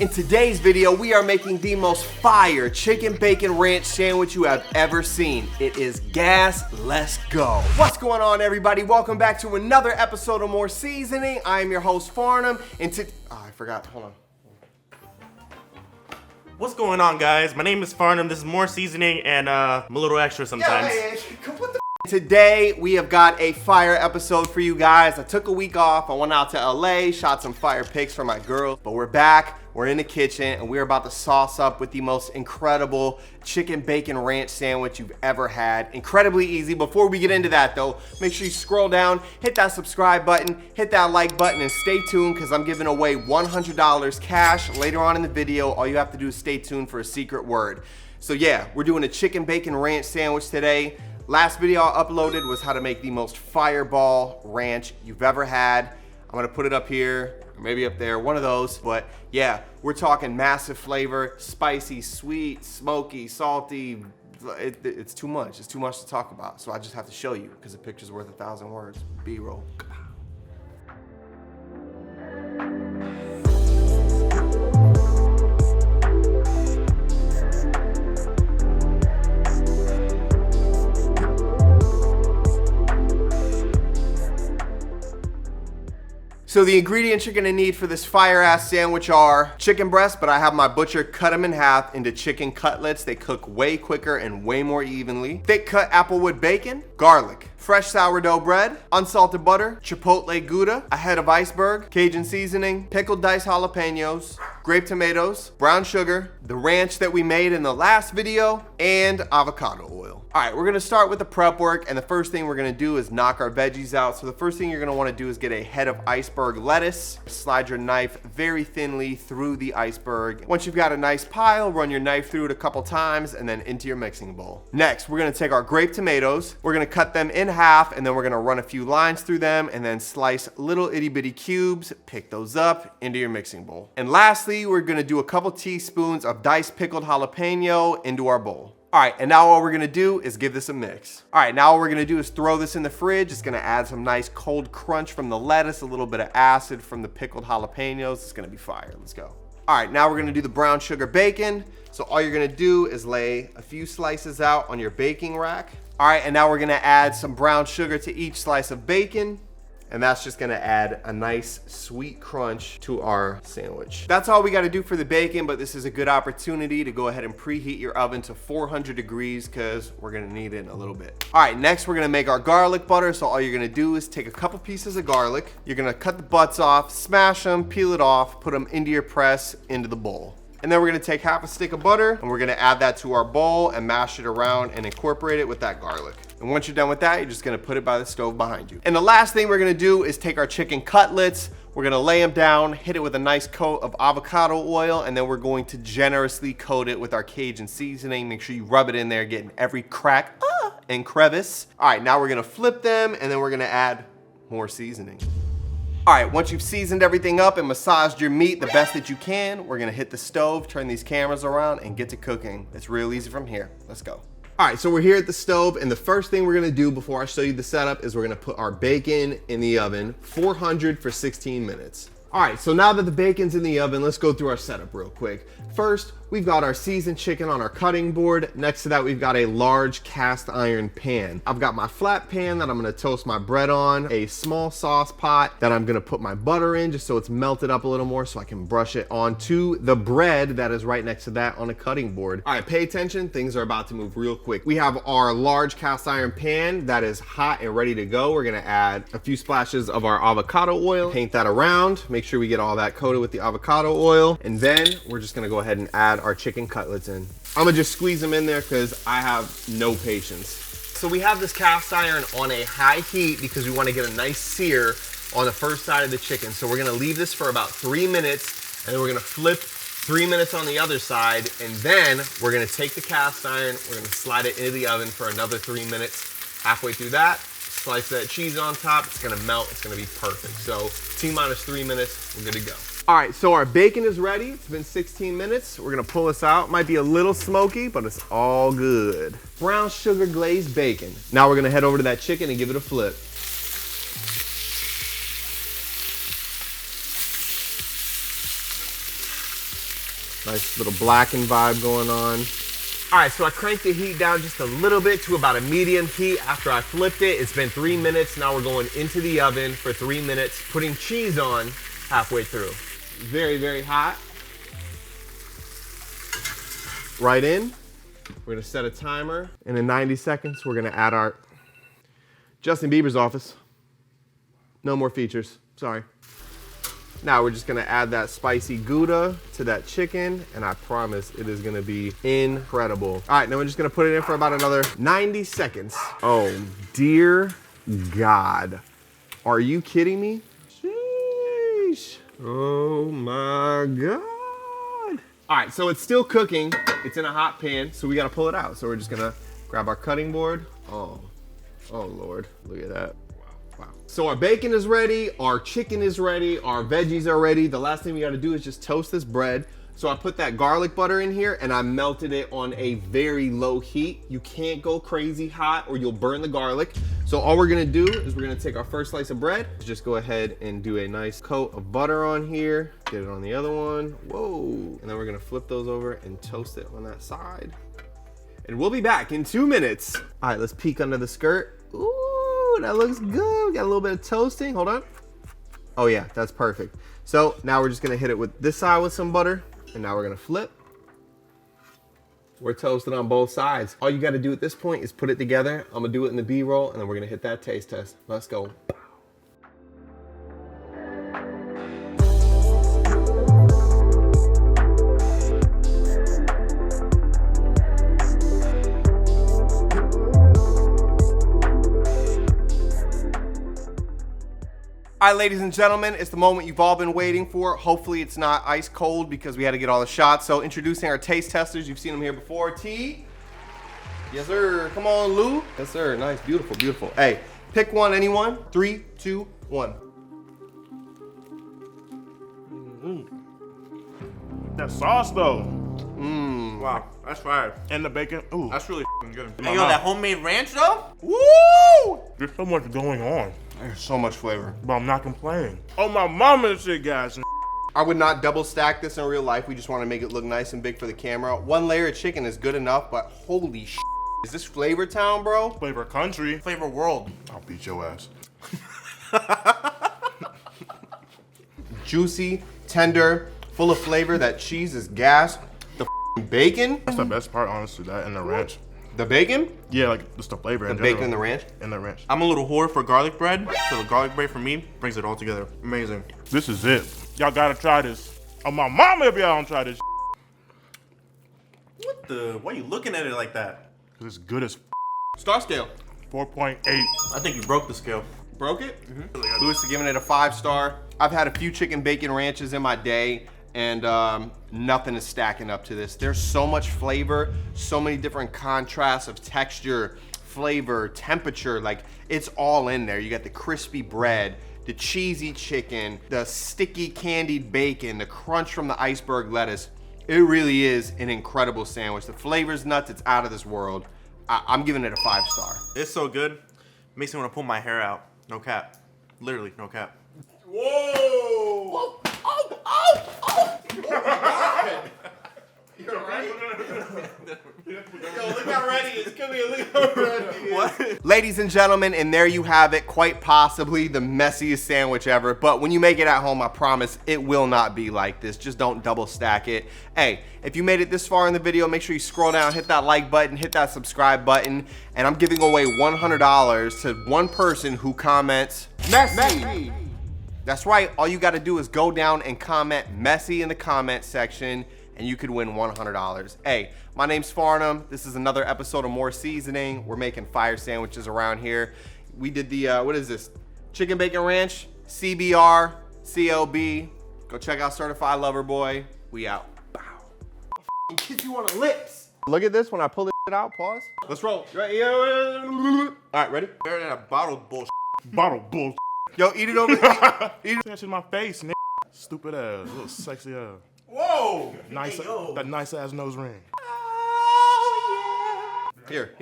In today's video, we are making the most fire chicken bacon ranch sandwich you have ever seen. It is gas, let's go. What's going on, everybody? Welcome back to another episode of More Seasoning. I am your host, Farnum, and I forgot, hold on. What's going on, guys? My name is Farnum, this is More Seasoning, and I'm a little extra sometimes. Today, we have got a fire episode for you guys. I took a week off, I went out to LA, shot some fire pics for my girls, but we're back. We're in the kitchen and we're about to sauce up with the most incredible chicken bacon ranch sandwich you've ever had. Incredibly easy. Before we get into that though, make sure you scroll down, hit that subscribe button, hit that like button, and stay tuned because I'm giving away $100 cash later on in the video. All you have to do is stay tuned for a secret word. So yeah, we're doing a chicken bacon ranch sandwich today. Last video I uploaded was how to make the most fireball ranch you've ever had. I'm gonna put it up here, or maybe up there, one of those. But yeah, we're talking massive flavor, spicy, sweet, smoky, salty. It's too much. It's too much to talk about. So I just have to show you because a picture's worth 1,000 words. B-roll. So the ingredients you're gonna need for this fire-ass sandwich are chicken breasts, but I have my butcher cut them in half into chicken cutlets. They cook way quicker and way more evenly. Thick cut Applewood bacon, garlic, fresh sourdough bread, unsalted butter, Chipotle Gouda, a head of iceberg, Cajun seasoning, pickled diced jalapenos, grape tomatoes, brown sugar, the ranch that we made in the last video, and avocado oil. All right, we're gonna start with the prep work, and the first thing we're gonna do is knock our veggies out. So the first thing you're gonna wanna do is get a head of iceberg lettuce. Slide your knife very thinly through the iceberg. Once you've got a nice pile, run your knife through it a couple times and then into your mixing bowl. Next, we're gonna take our grape tomatoes. We're gonna cut them in half, and then we're gonna run a few lines through them and then slice little itty bitty cubes, pick those up into your mixing bowl. And lastly, we're gonna do a couple teaspoons of diced pickled jalapeno into our bowl. All right, and now all we're gonna do is give this a mix. All right, now all we're gonna do is throw this in the fridge. It's gonna add some nice cold crunch from the lettuce, a little bit of acid from the pickled jalapenos. It's gonna be fire, let's go. All right, now we're gonna do the brown sugar bacon. So all you're gonna do is lay a few slices out on your baking rack. All right, and now we're gonna add some brown sugar to each slice of bacon. And that's just gonna add a nice sweet crunch to our sandwich. That's all we gotta do for the bacon, but this is a good opportunity to go ahead and preheat your oven to 400 degrees because we're gonna need it in a little bit. All right, next we're gonna make our garlic butter. So all you're gonna do is take a couple pieces of garlic. You're gonna cut the butts off, smash them, peel it off, put them into your press, into the bowl. And then we're gonna take half a stick of butter and we're gonna add that to our bowl and mash it around and incorporate it with that garlic. And once you're done with that, you're just gonna put it by the stove behind you. And the last thing we're gonna do is take our chicken cutlets, we're gonna lay them down, hit it with a nice coat of avocado oil, and then we're going to generously coat it with our Cajun seasoning. Make sure you rub it in there, getting every crack and crevice. All right, now we're gonna flip them and then we're gonna add more seasoning. All right, once you've seasoned everything up and massaged your meat the best that you can, we're gonna hit the stove, turn these cameras around, and get to cooking. It's real easy from here. Let's go. All right, so we're here at the stove, and the first thing we're gonna do before I show you the setup is we're gonna put our bacon in the oven, 400 for 16 minutes. All right, so now that the bacon's in the oven, let's go through our setup real quick. First, we've got our seasoned chicken on our cutting board. Next to that, we've got a large cast iron pan. I've got my flat pan that I'm gonna toast my bread on, a small sauce pot that I'm gonna put my butter in just so it's melted up a little more so I can brush it onto the bread that is right next to that on a cutting board. All right, pay attention, things are about to move real quick. We have our large cast iron pan that is hot and ready to go. We're gonna add a few splashes of our avocado oil, paint that around, make sure we get all that coated with the avocado oil, and then we're just gonna go ahead and add our chicken cutlets in. I'm gonna just squeeze them in there because I have no patience. So we have this cast iron on a high heat because we want to get a nice sear on the first side of the chicken. So we're gonna leave this for about 3 minutes, and then we're gonna flip 3 minutes on the other side, and then we're gonna take the cast iron, we're gonna slide it into the oven for another 3 minutes. Halfway through that, slice that cheese on top, it's gonna melt, it's gonna be perfect. So T-minus 3 minutes, we're good to go. All right, so our bacon is ready. It's been 16 minutes. We're gonna pull this out. Might be a little smoky, but it's all good. Brown sugar glazed bacon. Now we're gonna head over to that chicken and give it a flip. Nice little blackened vibe going on. All right, so I cranked the heat down just a little bit to about a medium heat after I flipped it. It's been 3 minutes. Now we're going into the oven for 3 minutes, putting cheese on halfway through. Very, very hot. Right in. We're gonna set a timer, and in 90 seconds, we're gonna add our Justin Bieber's office. No more features, sorry. Now we're just gonna add that spicy Gouda to that chicken, and I promise it is gonna be incredible. All right, now we're just gonna put it in for about another 90 seconds. Oh, dear God. Are you kidding me? Sheesh. Oh my God. All right, so it's still cooking. It's in a hot pan, so we gotta pull it out. So we're just gonna grab our cutting board. Oh Lord, look at that. Wow. So our bacon is ready, our chicken is ready, our veggies are ready. The last thing we gotta do is just toast this bread. So I put that garlic butter in here and I melted it on a very low heat. You can't go crazy hot or you'll burn the garlic. So all we're gonna do is we're gonna take our first slice of bread, just go ahead and do a nice coat of butter on here, get it on the other one, whoa. And then we're gonna flip those over and toast it on that side. And we'll be back in 2 minutes. All right, let's peek under the skirt. Ooh, that looks good. We got a little bit of toasting, hold on. Oh yeah, that's perfect. So now we're just gonna hit it with this side with some butter, and now we're gonna flip. We're toasted on both sides. All you gotta do at this point is put it together. I'm gonna do it in the B-roll, and then we're gonna hit that taste test. Let's go. All right, ladies and gentlemen, it's the moment you've all been waiting for. Hopefully it's not ice cold because we had to get all the shots. So introducing our taste testers. You've seen them here before. T. Yes, sir. Come on, Lou. Yes, sir. Nice, beautiful, beautiful. Hey, pick one, anyone. 3, 2, 1. That sauce though. Mmm. Wow, that's fire. And the bacon. Ooh. That's really good. My Hey, yo, mouth. that homemade ranch though? Woo! There's so much going on, There's so much flavor. but I'm not complaining. Oh, my mama and shit, guys. I would not double stack this in real life. We just want to make it look nice and big for the camera. One layer of chicken is good enough, but holy shit. Is this Flavor Town, bro? Flavor country. Flavor world. I'll beat your ass. Juicy, tender, full of flavor. That cheese is gas. The bacon. That's the best part, honestly. That and the ranch. The bacon? Yeah, like just the flavor. The bacon and the ranch? And the ranch. I'm a little whore for garlic bread, so the garlic bread for me brings it all together. Amazing. This is it. Y'all gotta try this. Oh, my mama, if y'all don't try this. What the? Why are you looking at it like that? Cause it's good as Star scale. 4.8. I think you broke the scale. Broke it? Louis is giving it a 5-star. I've had a few chicken bacon ranches in my day, and nothing is stacking up to this. There's so much flavor, so many different contrasts of texture, flavor, temperature. Like, it's all in there. You got the crispy bread, the cheesy chicken, the sticky candied bacon, the crunch from the iceberg lettuce. It really is an incredible sandwich. The flavor's nuts. It's out of this world. I'm giving it a 5-star. It's so good. Makes me want to pull my hair out. No cap. Literally, no cap. Whoa! You're right. Yo, look how ready it is. Come here, look how ready it is. What? Ladies and gentlemen, and there you have it. Quite possibly the messiest sandwich ever. But when you make it at home, I promise it will not be like this. Just don't double stack it. Hey, if you made it this far in the video, make sure you scroll down, hit that like button, hit that subscribe button. And I'm giving away $100 to one person who comments messy. That's right. All you got to do is go down and comment messy in the comment section, and you could win $100. Hey, my name's Farnum. This is another episode of More Seasoning. We're making fire sandwiches around here. We did the, what is this? Chicken Bacon Ranch, CBR, CLB. Go check out Certified Lover Boy. We out. Bow. Kiss you on the lips. Look at this when I pull this shit out. Pause. Let's roll. Right here. All right, ready? Better than a bottled bullshit. Bottle bull. Yo, eat it over. Eat it. That shit in my face, nigga. Stupid ass. Little sexy ass. Whoa! Nice. Hey, yo. That nice ass nose ring. Here.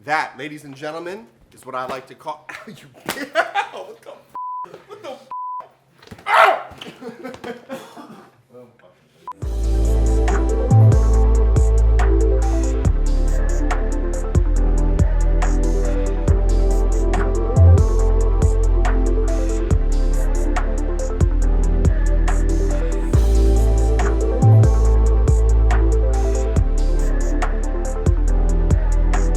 That, ladies and gentlemen, is what I like to call. What the?